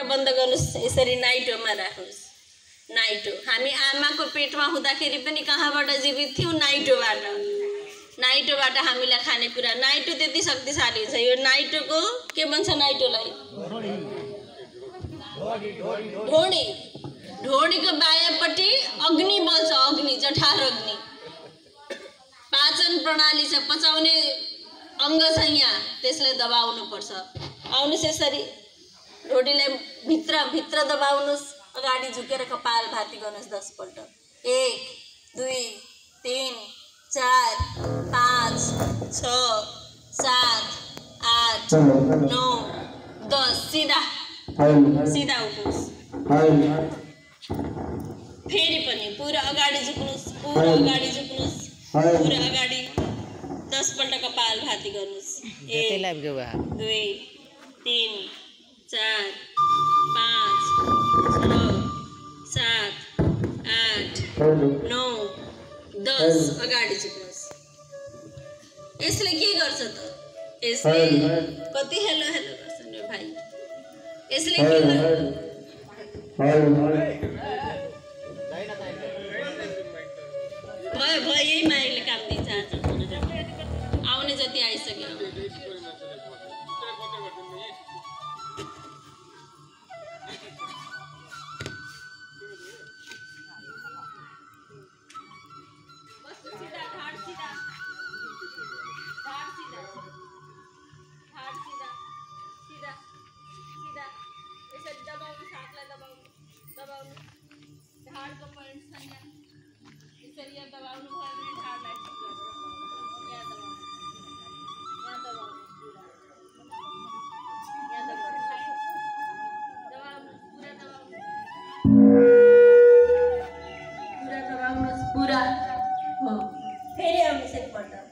कुरा बन्द गर्नुस्, यसरी नाइटोमा राख्नुस्। नाइटो हामी आमाको पेटमा हुँदाखेरि पनि कहाँबाट जीवित थियौँ? नाइटोबाट हामीलाई खानेकुरा। नाइटो त्यति शक्तिशाली छ। यो नाइटोको के भन्छ? नाइटोलाई ढोडी। ढोडीको बायाँपट्टि अग्नि बल्छ, अग्नि, जठार अग्नि। पाचन प्रणाली छ, पचाउने अङ्ग छ यहाँ, त्यसलाई दबाउनु पर्छ। आउनुहोस् यसरी ढोडीलाई भित्र दबाउनुहोस्। अगाडि झुकेर कपाल भाती गर्नुहोस् 10 पल्ट। 1 2 3 4 5 6 7 8 9 10 सीधा उठ्नुहोस्। फेरि पनि पुरा अगाडि झुक्नुहोस्, पुरा अगाडि 10 पल्ट कपाल भाती गर्नुहोस्। 1 2 3 4 5 6 7 8 9 10 अगाडि झुक्नुहोस्। यसले के गर्छ त? यसले कति हेलो गर्छ नि भाइ? यसले के गर्छ? भयो यही माइले काम दिन्छ आज। आउने जति आइसक्यो।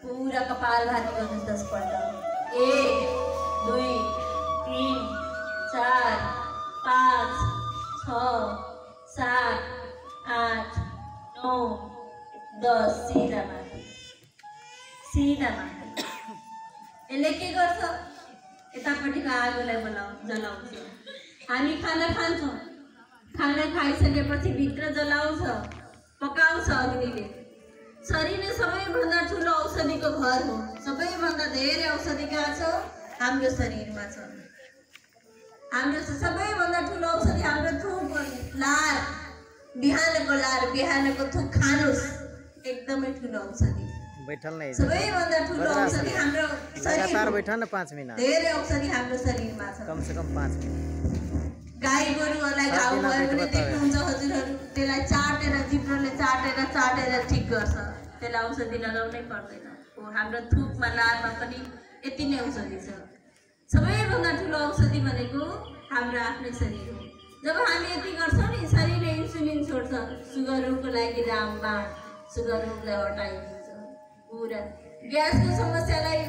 पूरा कपाल भाती गर्नुहोस् 10 पल्ट। 1 2 3 4 5 6 7 8 9 10 सीधा माथि। यसले के गर्छ? यतापट्टिको आगोलाई जलाउँछ। हामी खाना खान्छौँ, खाना खाइसकेपछि भित्र जलाउँछ, पकाउँछ अग्निले। शरीर सबैभन्दा ठुलो औषधिको घर हो। सबैभन्दा धेरै औषधि कहाँ छ? हाम्रो शरीरमा छ। हाम्रो सबैभन्दा ठुलो औषधि हाम्रो थुक, लार, बिहानको थुक खानुहोस्, एकदमै ठुलो औषधि। सबैभन्दा ठुलो औषधि हाम्रो शरीर। बैठा न 5 मिनट। धेरै औषधि हाम्रो शरीरमा छ। कम से कम 5 मिनट। गाई गोरुहरूलाई घाउ भयो भने देख्नुहुन्छ हजुरहरू, त्यसलाई जिब्रोले चाटेर ठिक गर्छ। त्यसलाई औषधि लगाउनै पर्दैन। हाम्रो थुकमा, लारमा पनि यति नै औषधि छ। सबैभन्दा ठुलो औषधि भनेको हाम्रो आफ्नै शरीर हो। जब हामी यति गर्छौँ नि, शरीरले इन्सुलिन छोड्छ। सुगर रोगको लागि रामबाण, सुगर रोगलाई हटाइदिन्छ। पुरा ग्यासको समस्यालाई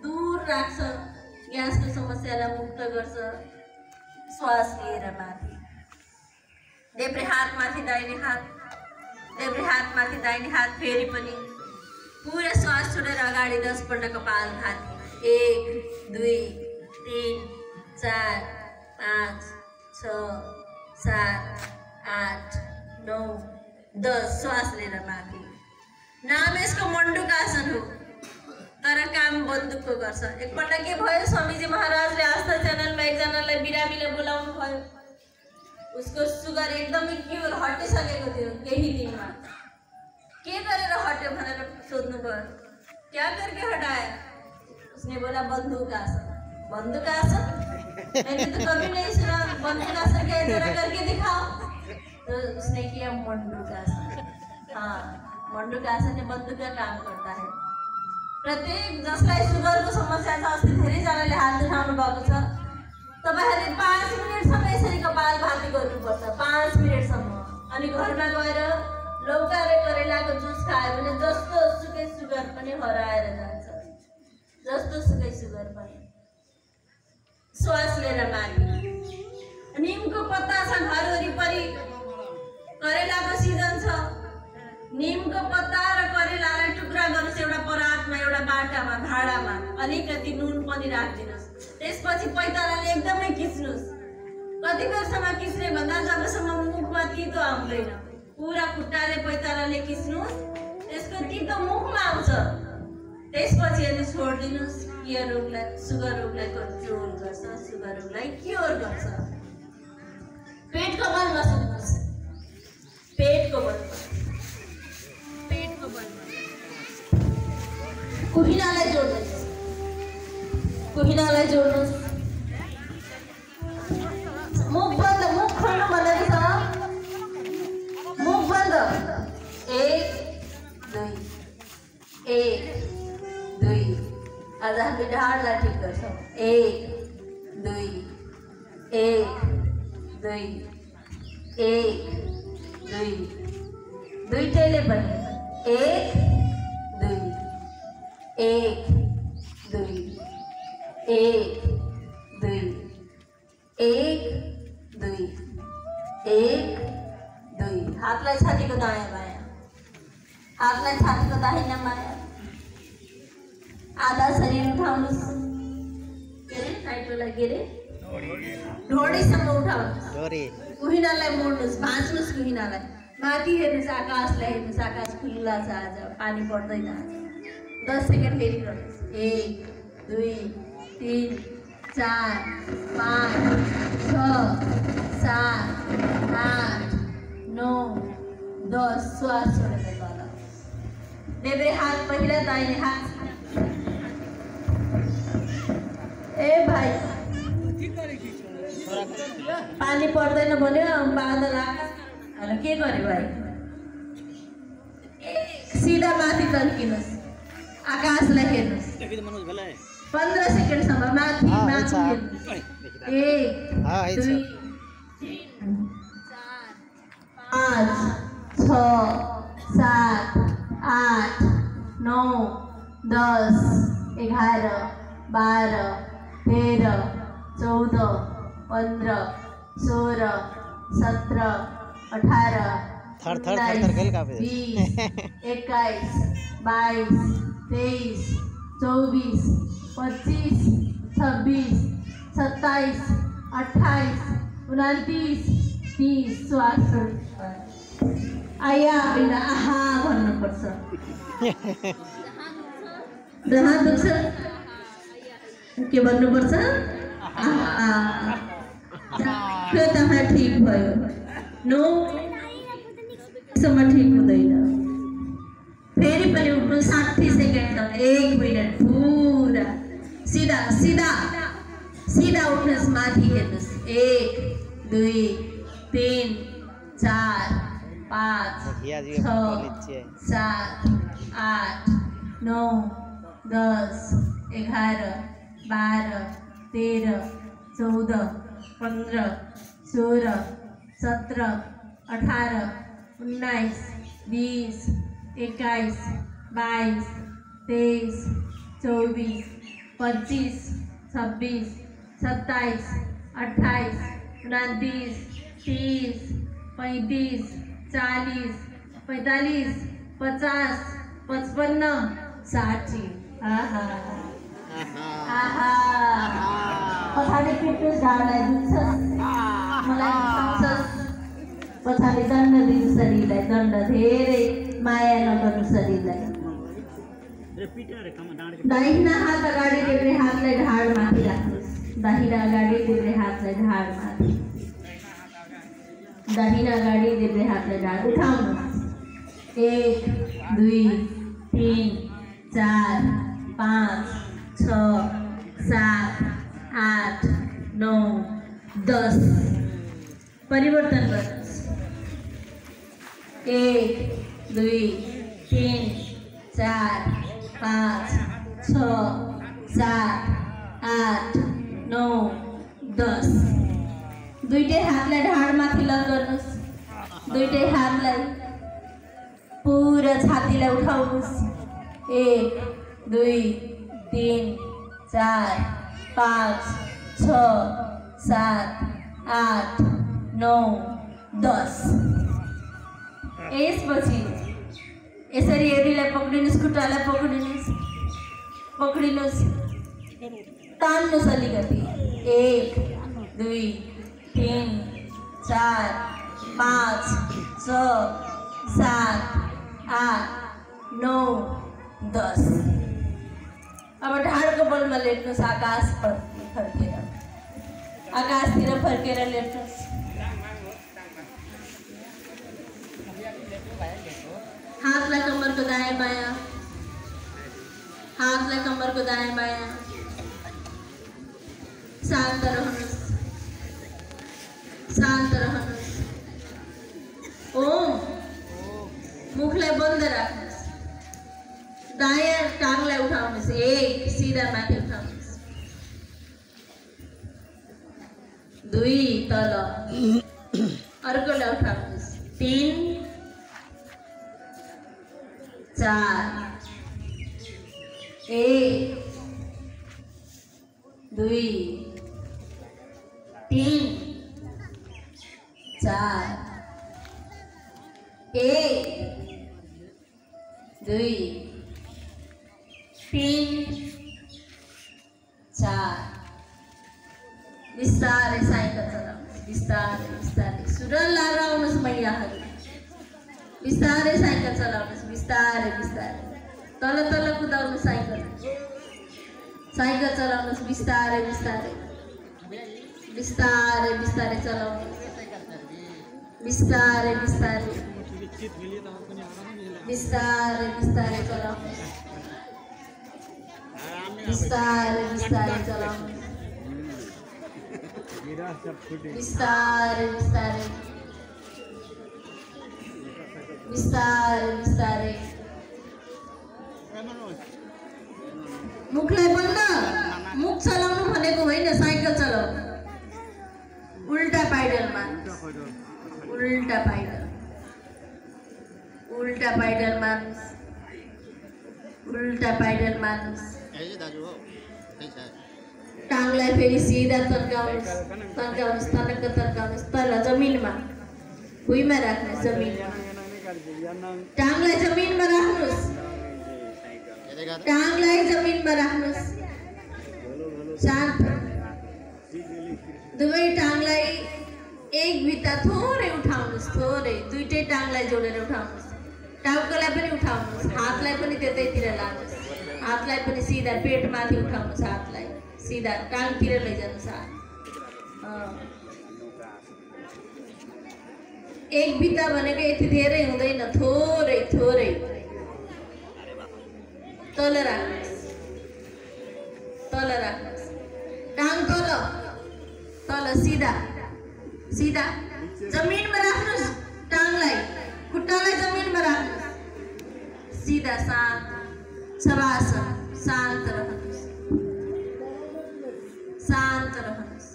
दूर राख्छ, ग्यासको समस्यालाई मुक्त गर्छ। श्वास लिएर माथि, देब्रे हात माथि, दाहिने हात, देब्रे हात माथि, दाहिने हात। फेरि पनि पुरा श्वास छोडेर अगाडि 10 पल्ट कपाल भाती। 1 2 3 4 5 6 7 8 9 10 श्वास लिएर माथि। नाम यसको मण्डुकासन हो, तर काम बन्दुकको गर्छ। एकपल्ट के भयो, स्वामीजी महाराजले आस्था च्यानलमा एकजनालाई बिरामीले बोलाउनु भयो। उसको सुगर एकदमै क्योर हटिसकेको थियो केही दिनमा। के गरेर हट्यो भनेर सोध्नु भयो। क्या करके हटाया? उसने बोला बंदूकासन। बंदूकासन? मैंने तो कभी नहीं सुना। बंदूकासन क्या जरा करके दिखाओ। तो उसने किया मंडूकासन। हाँ, मंडूकासन ने बंदूक का काम करता है। प्रत्येक जसलाई सुगरको समस्या छ, अस्ति धेरैजनाले हात उठाउनु भएको छ, तपाईहरुले 5 मिनेटसम्म यसरी कपाल भाती गर्नुपर्छ। 5 मिनेटसम्म। अनि घरमा गएर लौका र करेलाको जुस खायो भने जस्तो सुकै सुगर पनि हराएर जान्छ। जस्तो सुकै सुगर पनि। श्वास लिएर माथि। नीमको पत्ता छ घर वरिपरि, करेलाको सिजन छ। नीमको पत्ता र करेलालाई टुक्रा गर्नुस् एउटा परातमा, एउटा बाटामा, भाडामा। अलिकति नुन पनि राखिदिनुस्। त्यसपछि पैतालाले एकदमै खिच्नुस्। कति वर्षमा किस्ने भन्दा जबसम्म मुखमा तितो आउँदैन पुरा खुट्टाले पैतालाले किस्नुस् त्यसको तितो मुखमा आउँछ त्यसपछि यदि छोडिदिनुस् यो रोगलाई सुगर रोगलाई कन्ट्रोल गर्छ सुगर रोगलाई क्योर गर्छ पेटको बलमा सुत्नुस् पेटको बलमा कुहिनालाई जोड्नुहोस् मुख बन्द मुख खोल्नु भनेको छ मुख बन्द 1 2 आज हामी ढाडलाई ठिक गर्छौँ 1 2 दुईटैले पनि 1 2 हातलाई छातीको दायाँ बायाँ हातलाई छातीको दाहिना बायाँ आधा शरीर उठाउनुहोस् के अरे टाइटोलाई के अरे ढोडीसम्म उठाउनुहोस् कुहिनालाई मोड्नुहोस् भाँच्नुहोस् कुहिनालाई माथि हेर्नुहोस् आकाशलाई हेर्नुहोस् आकाश खुल्ला छ आज पानी पर्दैन आज 10 सेकेन्ड फेरि गर्नुहोस् 1 2 3 4 5 6 7 8 9 10 श्वास छोडेर तल देब्रे हात पहिला दाहिने हात ए भाइ पानी पर्दैन भन्यो बादल आकाश के गरे भाइ सिधा माथि तर्किनुहोस् आकाशलाई हेर्नुहोस् 15 सेकेन्डसम्म माथि हेर्नुहोस् 1 2 3 4 5 6 7 8 9 10 11 12 13 14 15 16 17 18 19 20 21 22 23 24 25 26 27 28 29 30 श्वास आया बिना आहा भन्नुपर्छ जहाँ दुख्छ के भन्नुपर्छ त्यो तहाँ ठिक भयो नो सम्म ठिक हुँदैन फेरि पनि उठ्नु 60 सेकेन्ड 1 मिनट पुरा सिधा सिधा सिधा उठ्नुहोस् माथि हेर्नुहोस् 1 2 3 4 5 6 7 8 9 10 11 12 13 14 15 16 17 18 19 20 21 22 23 24 25 26 27 28 29 30 35 40 45 50 55 60 आहा आहा पछाडि पिट्नु झाडलाई दुख्छ मलाई सम्झस पछाडि दण्ड दिनु शरीरलाई दण्ड धेरै माया नगर्नु शरीरलाई दाहिना हात अगाडि देब्रे हातलाई ढाड माथि राख्नुहोस् दाहिना अगाडि देब्रे हातलाई ढाड माथि दाहिना अगाडि देब्रे हातलाई ढाड उठाउनुहोस् 1 2 3 4 5 6 7 8 9 10 परिवर्तन गर्नुहोस् 1 2 3 4 5 6 7 8 9 10 दुईटै हातलाई ढाड माथि लग गर्नुहोस् दुईटै हातलाई पुरा छातीलाई उठाउनुहोस् 1 2 3 4 5 6 7 8 9 10 यसपछि यसरी एडीलाई पक्रिनुहोस् खुट्टालाई पक्रिनुहोस् तान्नुहोस् अलिकति 1 2 3 4 5 6 7 8 9 10। अब ढाडको बलमा लेट्नुहोस्, आकाश फर्केर, आकाशतिर फर्केर लेट्नुहोस्। हातलाई कम्मरको दायाँ बायाँ, हातलाई कम्मरको दायाँ बायाँ। शान्त रहनुहोस्, शान्त रहनुहोस्। ओम, मुखलाई बन्द राख्नुहोस्। दायाँ टाङलाई उठाउनुहोस्, एक सिधा माथि उठाउनुहोस्। 2 तल, अर्कोलाई उठाउनुहोस्। 3 4 1 2 3 4 1 2 3 4। बिस्तारै साइकल चलाउनुहोस्, बिस्तारै बिस्तारै सुरल लाएर आउनुहोस् महिलाहरू। बिस्तारै साइकल चलाउनुहोस्, बिस्तारै बिस्तारै तल तल कुदाउनुहोस्। साइकल साइकल चलाउनुहोस्, बिस्तारै बिस्तारै बिस्तारै बिस्तारै चलाउनुहोस्। बिस्तारै बिस्तारै बिस्तारै बिस्तारै चलाउनुहोस्। बिस्तारै बिस्तारै चलाउनुहोस्। बिस्तारै बिस्तारै बिस्तारै बिस्तारै। मुखलाई बन्द, मुख चलाउनु भनेको होइन, साइकल चलाउनु। उल्टा पाइडलमा, उल्टा पाइडल, उल्टा पाइडल मान्नुहोस्, उल्टा पाइडल मान्नुहोस्। टाङलाई फेरि सिधा तर्काउनुहोस्, तर्काउनुहोस्, तनक्क तर्काउनुहोस्। तल जमिनमा, भुइँमा राख्नुहोस्, जमिनमा। टाङलाई जमिनमा राख्नुहोस्, टाङलाई जमिनमा राख्नुहोस्। शान्त। दुवै टाङलाई एक भित्ता थोरै उठाउनुहोस्, थोरै। दुईटै टाङलाई जोडेर उठाउनुहोस्। टाउकोलाई पनि उठाउनुहोस्, हातलाई पनि त्यतैतिर लानुहोस्। हातलाई पनि सिधा पेटमाथि उठाउनुहोस्, हातलाई सिधा टाङतिर लैजानुहोस्। हात एक भित्ता भनेको यति धेरै हुँदैन, थोरै थोरै। तल राख्नुहोस्, तल राख्नुहोस्। टाङ तल, तल सिधा सिधा जमिनमा राख्नुहोस्। टाङलाई, खुट्टालाई जमिनमा राख्नुहोस्, सिधा। शान्त, शवासन। शान्त रहनुहोस्, शान्त रहनुहोस्,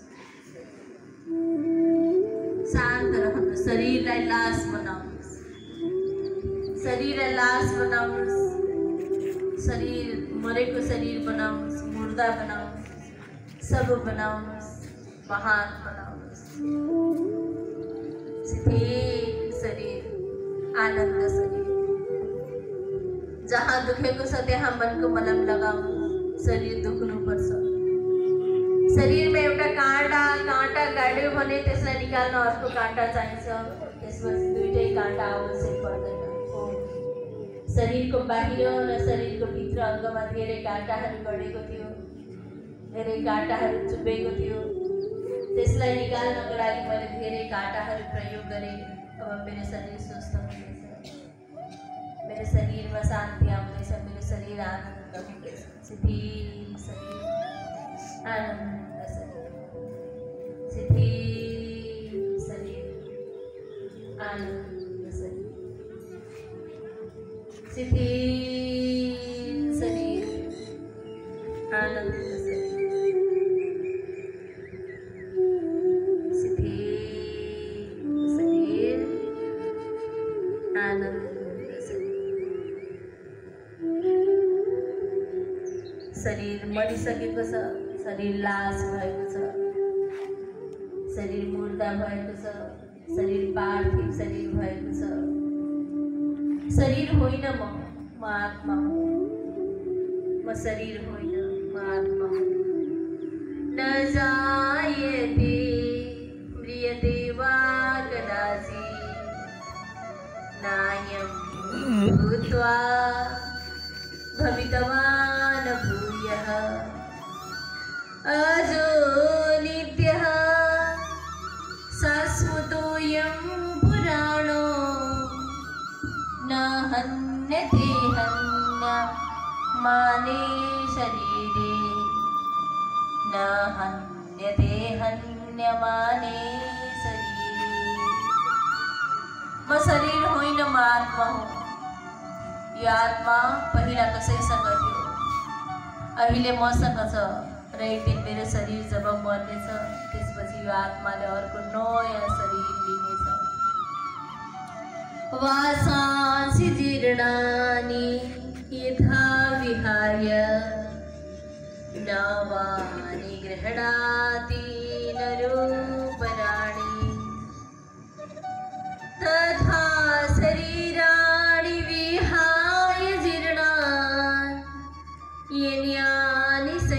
शान्त रहनुहोस्। शरीरलाई लास बनाउनुहोस्, शरीरलाई लास बनाउनुहोस्। शरीर मरेको शरीर बनाउनुहोस्, मुर्दा बनाउनुहोस्, सब बनाउनुहोस्, महान बनाउनुहोस्। शिथिल शरीर, आनन्द शरीर। जहाँ दुखेको छ त्यहाँ मनको मलम लगाउनुहोस्। शरीर दुख्नुपर्छ। शरीरमा एउटा काँटा गाड्यो भने त्यसलाई निकाल्न अर्को काँटा चाहिन्छ। त्यसपछि दुईटै काँटा आवश्यक पर्दैन। शरीरको बाहिर र शरीरको भित्र अङ्गमा धेरै काँटाहरू गढेको थियो, धेरै काँटाहरू चुबेको थियो। त्यसलाई निकाल्नको लागि मैले धेरै काँटाहरू प्रयोग गरेँ। अब मेरो शरीर स्वस्थ हुँदैछ, मेरो शरीरमा शान्ति आउँदैछ, मेरो शरीर आनन्द हुँदैछ। शिथिल शरीर, आनन्द शरीर, शिथिल शरीर, आनन्द शरीर, शिथिल शरीर, आनन्द शरीर, शिथिल शरीर, आनन्द शरीर। शरीर मरिसकेको छ, शरीर लास भएको छ, शरीर मुर्दा भएको छ, शरीर पार्थिव शरीर भएको छ। शरीर होइन म आत्मा हुँ। म शरीर होइन, म आत्मा हुँ। न जायते नायं भूत्वा भवितवान् भूयः अजो नित्यः शाश्वतोऽयं पुराणो न हन्यते हन्यमाने शरीरे न हन्यते हन्यमाने शरीरे। म शरीर होइन, म आत्मा हो। यो आत्मा पहिला कसैसँग थियो, अहिले मसँग छ र एक दिन मेरो शरीर जब मर्नेछ त्यसपछि यो आत्माले अर्को नयाँ शरीर लिनेछ। वासांसि जीर्णानि यथा विहाय नवानि गृह्णाति